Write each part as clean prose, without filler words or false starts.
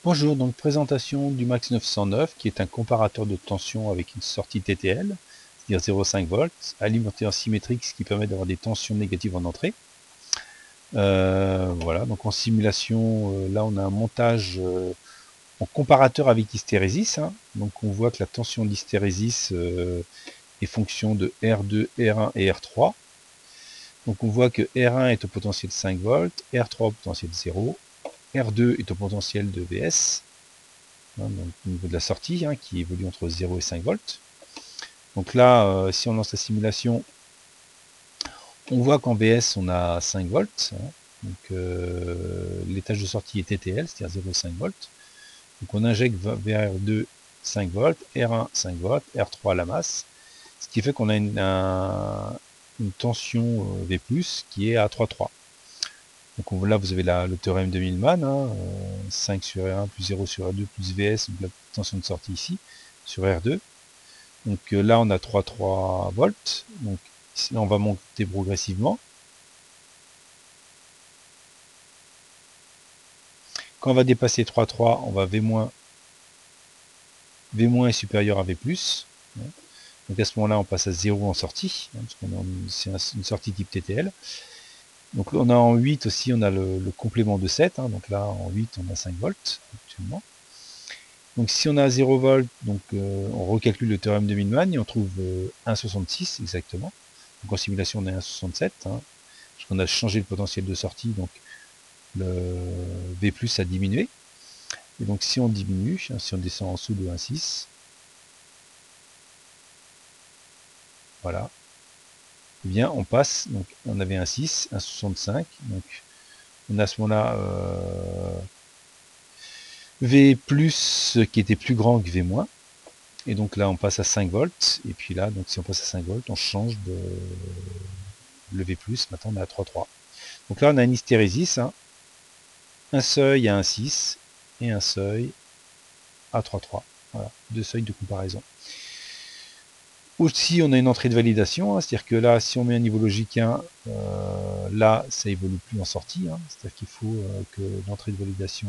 Bonjour, donc présentation du Max 909 qui est un comparateur de tension avec une sortie TTL, c'est-à-dire 0,5 volts, alimenté en symétrique, ce qui permet d'avoir des tensions négatives en entrée. Voilà, donc en simulation, là on a un montage en comparateur avec hystérésis, hein. Donc on voit que la tension d'hystérésis est fonction de R2, R1 et R3. Donc on voit que R1 est au potentiel 5 volts, R3 au potentiel 0, R2 est au potentiel de VS, donc au niveau de la sortie, qui évolue entre 0 et 5 volts. Donc là, si on lance la simulation, on voit qu'en VS, on a 5 volts. Donc l'étage de sortie est TTL, c'est-à-dire 0,5 volts. Donc on injecte vers R2 5 volts, R1 5 volts, R3 la masse, ce qui fait qu'on a une tension V+, qui est à 3,3. Donc là, vous avez le théorème de Millman, 5 sur R1 plus 0 sur R2 plus VS, donc la tension de sortie ici, sur R2. Donc là, on a 3,3 volts. Donc ici, on va monter progressivement. Quand on va dépasser 3,3, on va V-. V- est supérieur à V+. Donc à ce moment-là, on passe à 0 en sortie, parce qu'on c'est une sortie type TTL. Donc on a en 8 aussi, on a le complément de 7. Donc là, en 8, on a 5 volts actuellement. Donc si on a 0 volts, donc on recalcule le théorème de Millman et on trouve 1,66 exactement. Donc en simulation, on est à 1,67, parce qu'on a changé le potentiel de sortie, donc le V+ a diminué. Et donc si on diminue, si on descend en dessous de 1,6, voilà, eh bien on passe, donc on avait 1,6, 1,65, donc on a à ce moment-là V+ qui était plus grand que V-. Et donc là on passe à 5 volts, et puis là, donc si on passe à 5 volts, on change de le V+, maintenant on est à 3,3. Donc là on a une hystérésis, un seuil à 1,6 et un seuil à 3,3. Voilà, deux seuils de comparaison. Aussi, on a une entrée de validation, c'est-à-dire que là, si on met un niveau logique 1, là, ça évolue plus en sortie, c'est-à-dire qu'il faut que l'entrée de validation,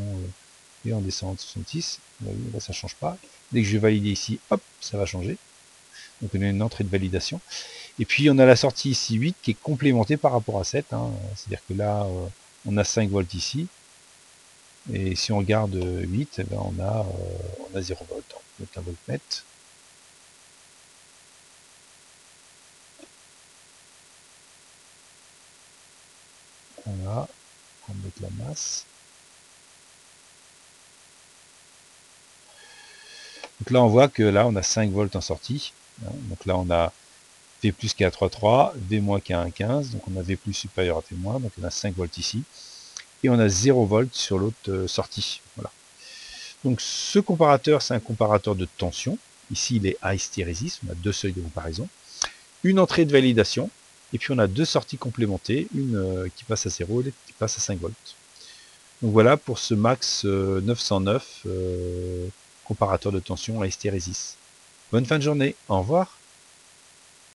et on descend en 66, là, ça ne change pas. Dès que je vais valider ici, hop, ça va changer. Donc on a une entrée de validation. Et puis on a la sortie ici 8 qui est complémentée par rapport à 7, c'est-à-dire que là, on a 5 volts ici, et si on regarde 8, eh ben on a 0 volts, on peut mettre un voltmètre. Voilà, on va mettre la masse. Donc là, on voit que là, on a 5 volts en sortie. Donc là, on a V+ qui est à 3,3, V- qui est à 1,15. Donc on a V+ supérieur à V-, donc on a 5 volts ici. Et on a 0 volts sur l'autre sortie. Voilà. Donc ce comparateur, c'est un comparateur de tension. Ici, il est à hystérésis. On a deux seuils de comparaison. Une entrée de validation. Et puis on a deux sorties complémentées, une qui passe à 0 et l'autre qui passe à 5 volts. Donc voilà pour ce Max 909 comparateur de tension à hystérésis. Bonne fin de journée, au revoir.